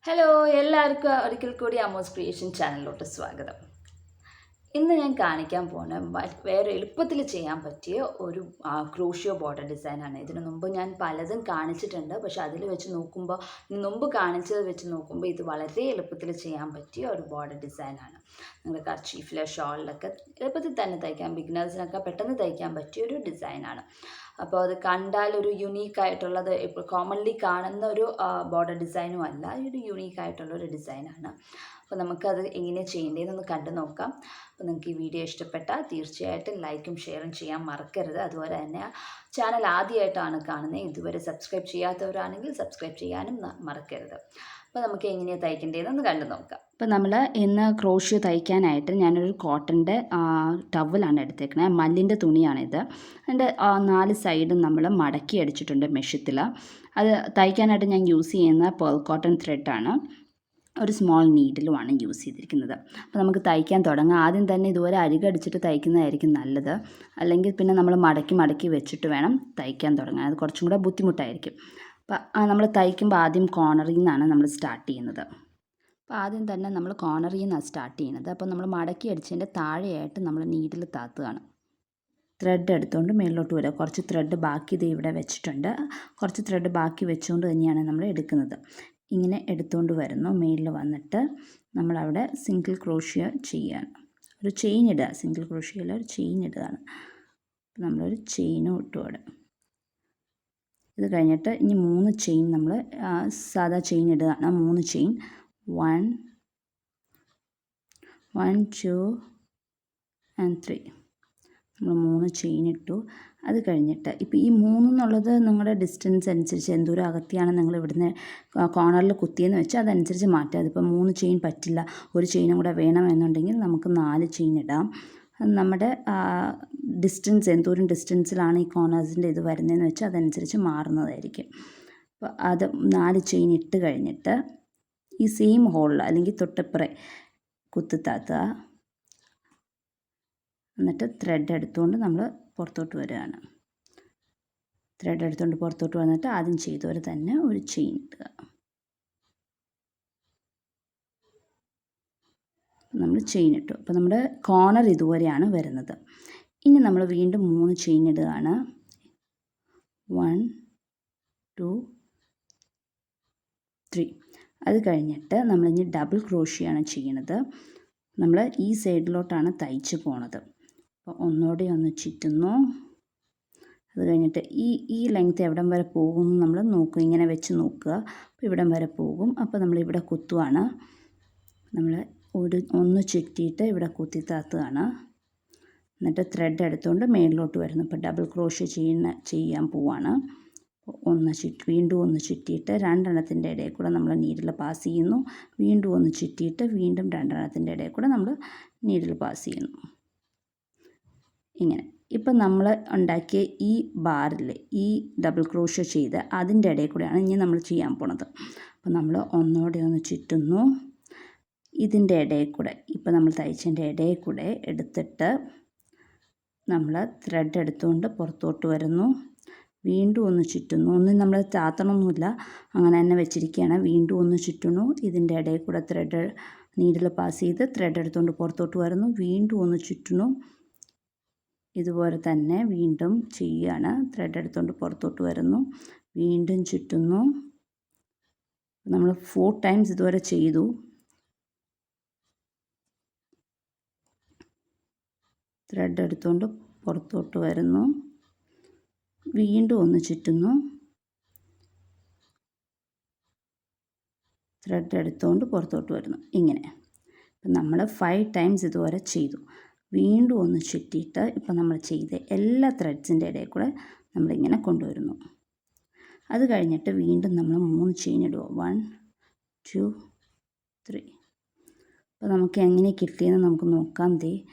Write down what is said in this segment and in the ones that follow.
Hello എല്ലാവർക്കും ഒരിക്കൽ കൂടി അമ്മൂസ് ക്രിയേഷൻ ചാനലിലോട്ട് സ്വാഗതം. ഇന്ന് ഞാൻ കാണിക്കാൻ പോകുന്ന വേറെ എളുപ്പത്തിൽ ചെയ്യാൻ പറ്റിയ ഒരു ക്രോഷ്യോ ബോർഡർ ഡിസൈനാണ്. ഇതിനു മുമ്പ് ഞാൻ പലതും കാണിച്ചിട്ടുണ്ട്, പക്ഷെ അതിൽ വെച്ച് നോക്കുമ്പോൾ മുമ്പ് കാണിച്ചത് വെച്ച് നോക്കുമ്പോൾ ഇത് വളരെ എളുപ്പത്തിൽ ചെയ്യാൻ പറ്റിയ ഒരു ബോർഡർ ഡിസൈനാണ്. നിങ്ങൾ കർച്ചീഫിലെ ഷോളിലൊക്കെ എളുപ്പത്തിൽ തന്നെ തയ്ക്കാൻ, ബിഗിനേഴ്സിനൊക്കെ പെട്ടെന്ന് തയ്ക്കാൻ പറ്റിയ ഒരു ഡിസൈനാണ്. അപ്പോൾ അത് കണ്ടാൽ ഒരു യുണീക്കായിട്ടുള്ളത്, ഇപ്പോൾ കോമൺലി കാണുന്ന ഒരു ബോർഡർ ഡിസൈനും അല്ല, ഒരു യുണീക്കായിട്ടുള്ളൊരു ഡിസൈനാണ്. അപ്പോൾ നമുക്കത് എങ്ങനെ ചെയ്യേണ്ടതെന്നൊന്ന് കണ്ടു നോക്കാം. അപ്പോൾ നിങ്ങൾക്ക് ഈ വീഡിയോ ഇഷ്ടപ്പെട്ടാൽ തീർച്ചയായിട്ടും ലൈക്കും ഷെയറും ചെയ്യാൻ മറക്കരുത്. അതുപോലെ തന്നെ ചാനൽ ആദ്യമായിട്ടാണ് കാണുന്നത്, ഇതുവരെ സബ്സ്ക്രൈബ് ചെയ്യാത്തവരാണെങ്കിൽ സബ്സ്ക്രൈബ് ചെയ്യാനും മറക്കരുത്. അപ്പോൾ നമുക്ക് എങ്ങനെയാണ് തയ്ക്കേണ്ടതെന്ന് കണ്ടു നോക്കാം. അപ്പോൾ നമ്മൾ ഇന്ന് ക്രോഷ്യോ തയ്ക്കാനായിട്ട് ഞാനൊരു കോട്ടൻ്റെ ടവലാണ് എടുത്തേക്കണേ. മല്ലിൻ്റെ തുണിയാണിത്. അതിൻ്റെ 4 സൈഡും നമ്മൾ മടക്കി അടിച്ചിട്ടുണ്ട് മെഷത്തിൽ. അത് തയ്ക്കാനായിട്ട് ഞാൻ യൂസ് ചെയ്യുന്ന പേൾ കോട്ടൺ ത്രെഡാണ്. ഒരു സ്മോൾ നീഡിലുമാണ് യൂസ് ചെയ്തിരിക്കുന്നത്. അപ്പോൾ നമുക്ക് തയ്ക്കാൻ തുടങ്ങാം. ആദ്യം തന്നെ ഇതുപോലെ അരികടിച്ചിട്ട് തയ്ക്കുന്നതായിരിക്കും നല്ലത്. അല്ലെങ്കിൽ പിന്നെ നമ്മൾ മടക്കി വെച്ചിട്ട് വേണം തയ്ക്കാൻ തുടങ്ങാൻ. അത് കുറച്ചും കൂടെ ബുദ്ധിമുട്ടായിരിക്കും. അപ്പോൾ നമ്മൾ തയ്ക്കുമ്പോൾ ആദ്യം കോർണറിൽ നിന്നാണ് നമ്മൾ സ്റ്റാർട്ട് ചെയ്യുന്നത്. അപ്പോൾ ആദ്യം തന്നെ നമ്മൾ കോർണറിൽ നിന്നാണ് സ്റ്റാർട്ട് ചെയ്യുന്നത്. അപ്പോൾ നമ്മൾ മടക്കി അടിച്ചതിൻ്റെ താഴെയായിട്ട് നമ്മൾ നീഡിൽ താത്തുകയാണ്. ത്രെഡ് എടുത്തുകൊണ്ട് മേളിലോട്ട് വരിക. കുറച്ച് ത്രെഡ് ബാക്കി ഇത് ഇവിടെ വെച്ചിട്ടുണ്ട്. കുറച്ച് ത്രെഡ് ബാക്കി വെച്ചുകൊണ്ട് തന്നെയാണ് നമ്മൾ എടുക്കുന്നത്. ഇങ്ങനെ എടുത്തുകൊണ്ട് വരുന്നു. മേളിൽ വന്നിട്ട് നമ്മളവിടെ സിംഗിൾ ക്രോഷ്യോ ചെയ്യുകയാണ്. ഒരു ചെയിൻ ഇടുക. സിംഗിൾ ക്രോഷ്യോയിൽ ഒരു ചെയിൻ ഇടുകയാണ്. അപ്പോൾ നമ്മളൊരു ചെയിനും ഇട്ടു അവിടെ. ഇത് കഴിഞ്ഞിട്ട് ഇനി 3 ചെയിൻ നമ്മൾ സാധാ ചെയിൻ ഇടുകയാണ്. 3 ചെയിൻ 1 2 and 3 നമ്മൾ 3 ചെയിൻ ഇട്ടു. അത് കഴിഞ്ഞിട്ട് ഇപ്പോൾ ഈ 3 എന്നുള്ളത് നിങ്ങളുടെ ഡിസ്റ്റൻസ് അനുസരിച്ച് എന്തോരം അകത്തിയാണ് നിങ്ങൾ ഇവിടുന്ന് കോർണറിൽ കുത്തിയെന്ന് വെച്ചാൽ അതനുസരിച്ച് മാറ്റുക. അതിപ്പോൾ 3 ചെയിൻ പറ്റില്ല, ഒരു ചെയിനും കൂടെ വേണമെന്നുണ്ടെങ്കിൽ നമുക്ക് 4 ചെയിൻ ഇടാം. നമ്മുടെ ഡിസ്റ്റൻസ് എന്തോരം ഡിസ്റ്റൻസിലാണ് ഈ കോർണേഴ്സിൻ്റെ ഇത് വരുന്നതെന്ന് വെച്ചാൽ അതനുസരിച്ച് മാറുന്നതായിരിക്കും. അപ്പോൾ അത് 4 ചെയിൻ ഇട്ട് കഴിഞ്ഞിട്ട് ഈ സെയിം ഹോളിൽ അല്ലെങ്കിൽ തൊട്ടപ്പുറേ കുത്തിത്താത്തുക. എന്നിട്ട് ത്രെഡ് എടുത്തുകൊണ്ട് നമ്മൾ പുറത്തോട്ട് വരികയാണ്. ത്രെഡ് എടുത്തുകൊണ്ട് പുറത്തോട്ട് വന്നിട്ട് ആദ്യം ചെയ്തവരെ തന്നെ ഒരു ചെയിൻ ഇടുക. നമ്മൾ ചെയിൻ ഇട്ടു. അപ്പോൾ നമ്മുടെ കോർണർ ഇതുവരെയാണ് വരുന്നത്. ഇനി നമ്മൾ വീണ്ടും 3 ചെയിൻ ഇടുകയാണ്. 1 2 3. അത് കഴിഞ്ഞിട്ട് നമ്മളിനി ഡബിൾ ക്രോഷ്യാണ് ചെയ്യണത്. നമ്മൾ ഈ സൈഡിലോട്ടാണ് തയ്ച്ച് പോണത്. അപ്പോൾ ഒന്നുകൂടെ ഒന്ന് ചുറ്റുന്നു. അത് കഴിഞ്ഞിട്ട് ഈ ലെങ്ത്ത് എവിടം വരെ പോകും നമ്മൾ നോക്കുക. ഇങ്ങനെ വെച്ച് നോക്കുക. അപ്പോൾ ഇവിടം വരെ പോകും. അപ്പോൾ നമ്മളിവിടെ കുത്തുവാണ്. നമ്മൾ ഒന്ന് ചുറ്റിയിട്ട് ഇവിടെ കുത്തി താത്തുകയാണ്. എന്നിട്ട് ത്രെഡ് എടുത്തുകൊണ്ട് മേളിലോട്ട് വരുന്നു. ഇപ്പോൾ ഡബിൾ ക്രോഷ്യോ ചെയ്യാൻ പോവാണ്. വീണ്ടും ഒന്ന് ചുറ്റിയിട്ട് 2 എണ്ണത്തിൻ്റെ ഇടയിൽ കൂടെ നമ്മൾ നീഡിൽ പാസ് ചെയ്യുന്നു. വീണ്ടും ഒന്ന് ചുറ്റിയിട്ട് വീണ്ടും 2 എണ്ണത്തിൻ്റെ ഇടയിൽ കൂടെ നമ്മൾ നീഡിൽ പാസ് ചെയ്യുന്നു. ഇങ്ങനെ ഇപ്പം നമ്മൾ ഉണ്ടാക്കിയ ഈ ബാറിൽ ഈ ഡബിൾ ക്രോഷ്യോ ചെയ്ത് അതിൻ്റെ ഇടയിൽ കൂടെയാണ് ഇനി നമ്മൾ ചെയ്യാൻ പോണത്. അപ്പോൾ നമ്മൾ ഒന്നുകൂടെ ഒന്ന് ചുറ്റുന്നു. ഇതിൻ്റെ ഇടയിൽ കൂടെ ഇപ്പം നമ്മൾ തയ്ച്ചതിൻ്റെ ഇടയിൽ കൂടെ എടുത്തിട്ട് നമ്മൾ ത്രെഡ് എടുത്തുകൊണ്ട് പുറത്തോട്ട് വരുന്നു. വീണ്ടും ഒന്ന് ചുറ്റുന്നു. ഒന്നും നമ്മൾ താത്തണമൊന്നുമില്ല, അങ്ങനെ തന്നെ വെച്ചിരിക്കുകയാണ്. വീണ്ടും ഒന്ന് ചുറ്റുന്നു. ഇതിൻ്റെ ഇടയിൽ കൂടെ ത്രെഡ് നീഡിൽ പാസ് ചെയ്ത് ത്രെഡ് എടുത്തുകൊണ്ട് പുറത്തോട്ട് വരുന്നു. വീണ്ടും ഒന്ന് ചുറ്റുന്നു. ഇതുപോലെ തന്നെ വീണ്ടും ചെയ്യുകയാണ്. ത്രെഡ് എടുത്തുകൊണ്ട് പുറത്തോട്ട് വരുന്നു. വീണ്ടും ചുറ്റുന്നു. നമ്മൾ 4 ടൈംസ് ഇതുവരെ ചെയ്തു. ത്രെഡ് എടുത്തുകൊണ്ട് പുറത്തോട്ട് വരുന്നു. വീണ്ടും ഒന്ന് ചുറ്റുന്നു. ത്രെഡ് എടുത്തുകൊണ്ട് പുറത്തോട്ട് വരുന്നു. ഇങ്ങനെ ഇപ്പം നമ്മൾ 5 ടൈംസ് ഇതുവരെ ചെയ്തു. വീണ്ടും ഒന്ന് ചുറ്റിയിട്ട് ഇപ്പം നമ്മൾ ചെയ്ത എല്ലാ ത്രെഡ്സിൻ്റെ ഇടയിൽ കൂടെ നമ്മളിങ്ങനെ കൊണ്ടുവരുന്നു. അത് കഴിഞ്ഞിട്ട് വീണ്ടും നമ്മൾ 3 ചെയിൻ ഇടുക. 1 2 3. അപ്പോൾ നമുക്ക് എങ്ങനെ കിട്ടിയെന്ന് നമുക്ക് നോക്കാം.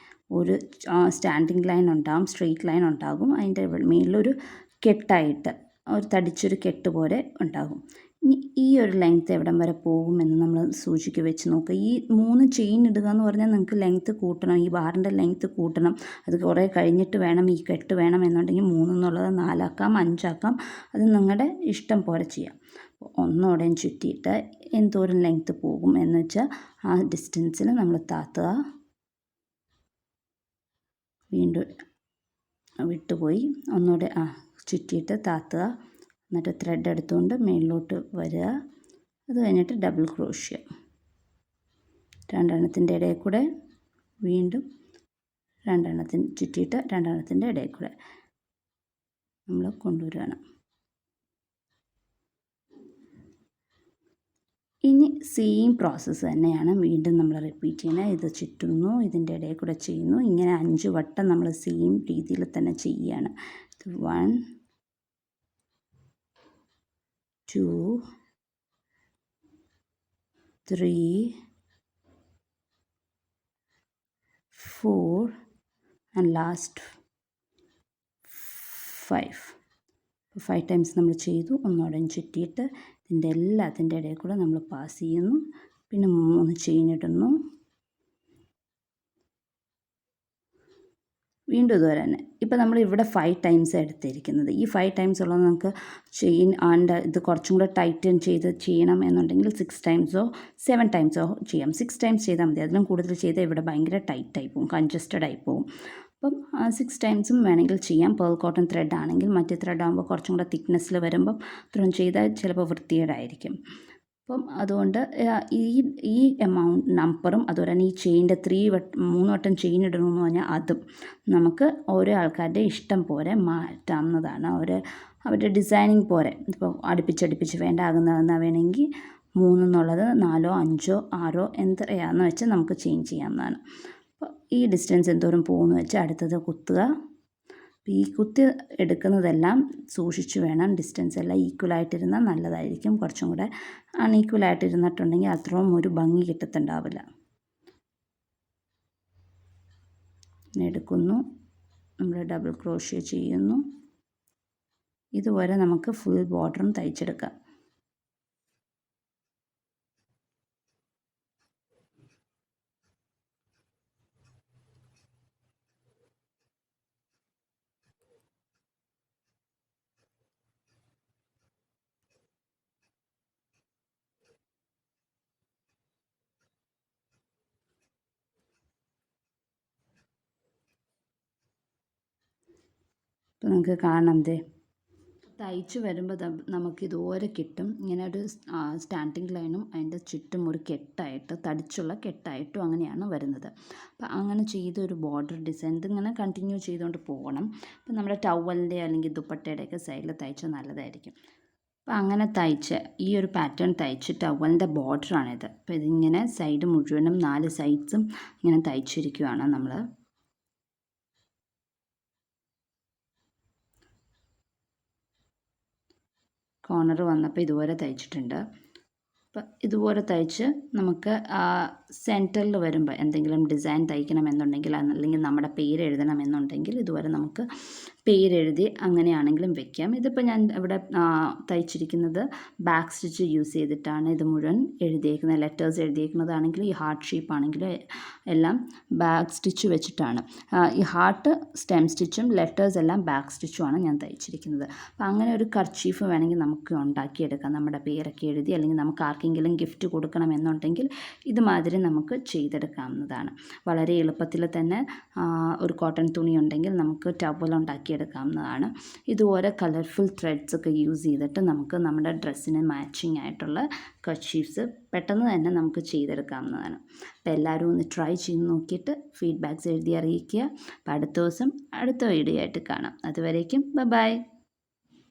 ഒരു സ്റ്റാൻഡിങ് ലൈൻ ഉണ്ടാകും, സ്ട്രെയിറ്റ് ലൈൻ ഉണ്ടാകും. അതിൻ്റെ മേളിലൊരു കെട്ടായിട്ട് ഒരു തടിച്ചൊരു കെട്ട് പോലെ ഉണ്ടാകും. ഇനി ഈ ഒരു ലെങ്ത്ത് എവിടം വരെ പോകുമെന്ന് നമ്മൾ സൂചിക്ക് വെച്ച് നോക്കുക. ഈ 3 ചെയിൻ ഇടുക എന്ന് പറഞ്ഞാൽ നിങ്ങൾക്ക് ലെങ്ത്ത് കൂട്ടണം, ഈ ബാറിൻ്റെ ലെങ്ത്ത് കൂട്ടണം. അത് കുറേ കഴിഞ്ഞിട്ട് വേണം, ഈ കെട്ട് വേണം എന്നുണ്ടെങ്കിൽ 3 എന്നുള്ളത് 4 ആക്കാം, 5 ആക്കാം. അത് നിങ്ങളുടെ ഇഷ്ടം പോലെ ചെയ്യാം. ഒന്നോടെയും ചുറ്റിയിട്ട് എന്തോരം ലെങ്ത്ത് പോകും എന്ന് വെച്ചാൽ ആ ഡിസ്റ്റൻസിൽ നമ്മൾ താത്തുക. വീണ്ടും വിട്ടുപോയി ഒന്നുകൂടെ ചുറ്റിയിട്ട് താത്തുക. എന്നിട്ട് ത്രെഡ് എടുത്തുകൊണ്ട് മേളിലോട്ട് വരിക. അത് കഴിഞ്ഞിട്ട് ഡബിൾ ക്രോഷ്യ രണ്ടെണ്ണത്തിൻ്റെ ഇടയിൽ കൂടെ വീണ്ടും രണ്ടെണ്ണത്തിന് ചുറ്റിയിട്ട് രണ്ടെണ്ണത്തിൻ്റെ ഇടയിൽ കൂടെ നമ്മൾ കൊണ്ടുവരികയാണ്. ഇനി സെയിം പ്രോസസ്സ് തന്നെയാണ് വീണ്ടും നമ്മൾ റിപ്പീറ്റ് ചെയ്യുന്നത്. ഇത് ചുറ്റുന്നു, ഇതിൻ്റെ ഇടയിൽ കൂടെ ചെയ്യുന്നു. ഇങ്ങനെ 5 വട്ടം നമ്മൾ സെയിം രീതിയിൽ തന്നെ ചെയ്യുകയാണ്. 1 2 3 4 and last 5 ടൈംസ് നമ്മൾ ചെയ്തു. ഒന്നോടെ ചുറ്റിയിട്ട് ഇതിൻ്റെ എല്ലാത്തിൻ്റെ ഇടയിൽ കൂടെ നമ്മൾ പാസ് ചെയ്യുന്നു. പിന്നെ 3 ചെയിൻ ഇടുന്നു. വീണ്ടും ഇതുവരെ തന്നെ. ഇപ്പോൾ നമ്മൾ ഇവിടെ 5 ടൈംസ് എടുത്തിരിക്കുന്നത്. ഈ 5 ടൈംസ് ഉള്ളത് നമുക്ക് ചെയിൻ ആൻഡ് ഇത് കുറച്ചും കൂടെ ടൈറ്റൻ ചെയ്യണം എന്നുണ്ടെങ്കിൽ 6 ടൈംസോ 7 ടൈംസോ ചെയ്യാം. 6 ടൈംസ് ചെയ്താൽ മതി. അതിലും കൂടുതൽ ചെയ്താൽ ഇവിടെ ഭയങ്കര ടൈറ്റായി പോകും, കൺജസ്റ്റഡ് ആയി പോകും. അപ്പം 6 ടൈംസും വേണമെങ്കിൽ ചെയ്യാം. പേൾ കോട്ടൺ ത്രെഡ് ആണെങ്കിൽ മറ്റേ ത്രെഡ് ആകുമ്പോൾ കുറച്ചും കൂടെ തിക്നെസ്സിൽ വരുമ്പം ഇത്രയും ചെയ്താൽ ചിലപ്പോൾ വൃത്തികേടായിരിക്കും. അപ്പം അതുകൊണ്ട് ഈ എമൗണ്ട് നമ്പറും അതുപോലെ തന്നെ ഈ ചെയിൻ്റെ 3 വട്ടം ചെയിൻ ഇടണമെന്ന് പറഞ്ഞാൽ അതും നമുക്ക് ഓരോ ആൾക്കാരുടെ ഇഷ്ടം പോലെ മാറ്റാവുന്നതാണ്. അവരുടെ ഡിസൈനിങ് പോലെ ഇപ്പോൾ അടുപ്പിച്ചടുപ്പിച്ച് വേണ്ടാകുന്ന വേണമെങ്കിൽ 3 എന്നുള്ളത് 4 5 6 എത്രയാണെന്ന് വെച്ചാൽ നമുക്ക് ചേഞ്ച് ചെയ്യാവുന്നതാണ്. അപ്പോൾ ഈ ഡിസ്റ്റൻസ് എന്തോരം പോകുമെന്ന് വെച്ചാൽ അടുത്തത് കുത്തുക. ഈ കുത്തി എടുക്കുന്നതെല്ലാം സൂക്ഷിച്ച് വേണം. ഡിസ്റ്റൻസ് എല്ലാം ഈക്വലായിട്ടിരുന്നാൽ നല്ലതായിരിക്കും. കുറച്ചും കൂടെ അൺഈക്വലായിട്ടിരുന്നിട്ടുണ്ടെങ്കിൽ അത്രയും ഒരു ഭംഗി കിട്ടത്തുണ്ടാവില്ല. എടുക്കുന്നു, നമ്മൾ ഡബിൾ ക്രോഷ്യ ചെയ്യുന്നു. ഇതുവരെ നമുക്ക് ഫുൾ ബോർഡറും തയ്ച്ചെടുക്കാം. ഇപ്പോൾ നിങ്ങൾക്ക് കാണാം, തയ്ച്ച് വരുമ്പോൾ നമുക്കിതുപോലെ കിട്ടും. ഇങ്ങനെ ഒരു സ്റ്റാൻഡിങ് ലൈനും അതിൻ്റെ ചുറ്റും ഒരു കെട്ടായിട്ട് തടിച്ചുള്ള കെട്ടായിട്ടും അങ്ങനെയാണ് വരുന്നത്. അപ്പോൾ അങ്ങനെ ചെയ്തൊരു ബോർഡർ ഡിസൈൻ ഇതിങ്ങനെ കണ്ടിന്യൂ ചെയ്തുകൊണ്ട് പോകണം. അപ്പോൾ നമ്മുടെ ടവലിൻ്റെ അല്ലെങ്കിൽ ദുപ്പട്ടയുടെയൊക്കെ സൈഡിൽ തയ്ച്ചാൽ നല്ലതായിരിക്കും. അപ്പോൾ അങ്ങനെ തയ്ച്ച് ഈ ഒരു പാറ്റേൺ തയ്ച്ച് ടവലിൻ്റെ ബോർഡറാണിത്. അപ്പോൾ ഇതിങ്ങനെ സൈഡ് മുഴുവനും 4 സൈഡ്സും ഇങ്ങനെ തയ്ച്ചിരിക്കുകയാണ് നമ്മൾ. കോർണർ വന്നപ്പോൾ ഇതുപോലെ തയ്ച്ചിട്ടുണ്ട്. അപ്പം ഇതുപോലെ തയ്ച്ച് നമുക്ക് സെൻറ്ററിൽ വരുമ്പോൾ എന്തെങ്കിലും ഡിസൈൻ തയ്ക്കണമെന്നുണ്ടെങ്കിൽ അല്ലെങ്കിൽ നമ്മുടെ പേര് എഴുതണമെന്നുണ്ടെങ്കിൽ ഇതുപോലെ നമുക്ക് പേരെഴുതി അങ്ങനെയാണെങ്കിലും വെക്കാം. ഇതിപ്പോൾ ഞാൻ ഇവിടെ തയ്ച്ചിരിക്കുന്നത് ബാക്ക് സ്റ്റിച്ച് യൂസ് ചെയ്തിട്ടാണ് ഇത് മുഴുവൻ എഴുതിയേക്കുന്നത്. ലെറ്റേഴ്സ് എഴുതിയേക്കുന്നതാണെങ്കിൽ ഈ ഹാർട്ട് ഷേപ്പ് ആണെങ്കിലും എല്ലാം ബാക്ക് സ്റ്റിച്ച് വെച്ചിട്ടാണ്. ഈ ഹാർട്ട് സ്റ്റെം സ്റ്റിച്ചും ലെറ്റേഴ്സ് എല്ലാം ബാക്ക് സ്റ്റിച്ചുമാണ് ഞാൻ തയ്ച്ചിരിക്കുന്നത്. അപ്പോൾ അങ്ങനെ ഒരു കർച്ചീഫ് വേണമെങ്കിൽ നമുക്ക് ഉണ്ടാക്കിയെടുക്കാം. നമ്മുടെ പേരൊക്കെ എഴുതി അല്ലെങ്കിൽ നമുക്ക് ആർക്കെങ്കിലും ഗിഫ്റ്റ് കൊടുക്കണമെന്നുണ്ടെങ്കിൽ ഇതുമാതിരി നമുക്ക് ചെയ്തെടുക്കാവുന്നതാണ്. വളരെ എളുപ്പത്തിൽ തന്നെ ഒരു കോട്ടൺ തുണി ഉണ്ടെങ്കിൽ നമുക്ക് ടവൽ ഉണ്ടാക്കിയെടുക്കാവുന്നതാണ്. ഇതുപോലെ കളർഫുൾ ത്രെഡ്സ് ഒക്കെ യൂസ് ചെയ്തിട്ട് നമുക്ക് നമ്മുടെ ഡ്രസ്സിന് മാച്ചിങ് ആയിട്ടുള്ള കർച്ചീഫ്സ് പെട്ടെന്ന് തന്നെ നമുക്ക് ചെയ്തെടുക്കാവുന്നതാണ്. അപ്പോൾ എല്ലാവരും ഒന്ന് ട്രൈ ചെയ്ത് നോക്കിയിട്ട് ഫീഡ്ബാക്ക്സ് എഴുതി അറിയിക്കുക. അപ്പോൾ അടുത്ത ദിവസം അടുത്ത വീഡിയോ ആയിട്ട് കാണാം. അതുവരേക്കും ബൈ.